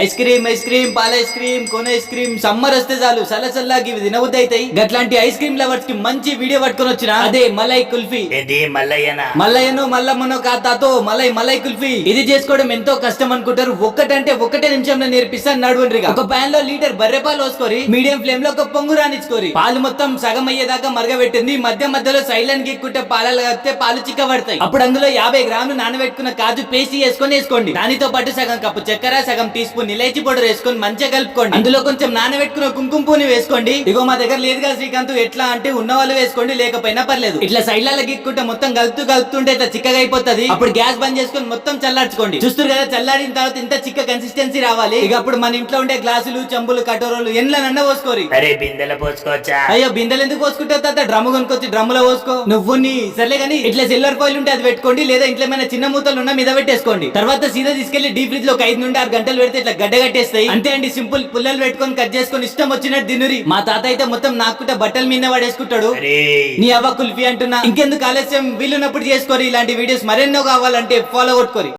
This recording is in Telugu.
ఐస్ క్రీమ్ పాల ice cream cone ice cream summer వస్తే చాలు సలసల్లాకి ఇవి తినబుద్ధి అవుతాయి. గట్లాంటి ఐస్ క్రీమ్ లవర్స్ కి మంచి వీడియో పట్టుకొని వచ్చిన అదే మలై కుల్ఫీ. ఇది మల్లయ్యను మల్లమ్మనో కాతాతో మలై కుల్ఫీ. ఇది చేసుకోవడం ఎంతో కష్టం అనుకుంటారు. ఒకటే నిమిషంలో నేర్పిస్తాను నడువండి. ఒక పాన్ లో లీటర్ బర్రె పాలు పోసుకోరి, మీడియం ఫ్లేమ్ లో ఒక పొంగు రానిచ్చుకోరి. పాలు మొత్తం సగం అయ్యేదాకా మరగబెట్టింది. మధ్యలో సైలెంట్ గిక్కుంటే పాలలు కలిపితే పాలు చిక్కబడతాయి. అప్పుడు అందులో 50 గ్రాములు నానబెట్టుకున్న కాజు పేస్ట్ వేసుకోండి. దానితో పాటు సగం కప్పు చక్కెర, సగం టీ స్పూన్ ఇలాచి పౌడర్ వేసుకొని మంచిగా కలుపుకోండి. అందులో కొంచెం నానబెట్టుకున్న కుంకుమ పువ్వుని వేసుకోండి. ఇగో మా దగ్గర లేదుగా శ్రీకాంత్, ఎట్లా అంటే ఉన్న వాళ్ళు వేసుకోండి, లేకపోయినా పర్లేదు. ఇట్లా సైడ్ల గిక్కుంటే మొత్తం కలుపుతుంటే ఇట్లా చిక్కగా అయిపోతుంది. అప్పుడు గ్యాస్ బంద్ చేసుకొని మొత్తం చల్లార్చుకోండి. చూస్తారు కదా, చల్లారిన తర్వాత ఇంత చిక్క కన్సిస్టెన్సీ రావాలి. ఇక అప్పుడు మన ఇంట్లో ఉండే గ్లాసులు, చెంబులు, కటోరలు ఎండ్లనన్నా పోసుకోరి. అరే బిందెల పోసుకోవచ్చా? అయ్యో బిందెలు ఎందుకు పోసుకుంటావు తాత? డ్రమ్ము కొనుక్కొచ్చి డ్రమ్ములో పోసుకో. నువ్వు సర్లే కానీ ఇట్లా సిల్వర్ ఫాయిల్ ఉంటే అది పెట్టుకోండి, లేదా ఇంట్లో ఏమైనా చిన్న మూతలు ఉన్న మీద పెట్టేసుకోండి. తర్వాత సీదా తీసుకెళ్లి డీప్ ఫ్రిడ్జ్ లో ఒక 5 నుండి 6 గంటలు పెడితే ఇట్లా గడ్డ కట్టేస్తాయి. అంతే అండి, సింపుల్. పుల్లలు పెట్టుకొని కట్ చేసుకొని ఇష్టం వచ్చినట్టు తినురి. మా తాత అయితే మొత్తం నాకుట బట్టల మీద పడేసుకుంటాడు. నీ అవ్వ కుల్ఫీ అంటున్నా. ఇంకెందుకు ఆలస్యం, వీలున్నప్పుడు చేసుకోరి. ఇలాంటి వీడియోస్ మరెన్నో కావాలంటే ఫాలో కొట్టుకోరి.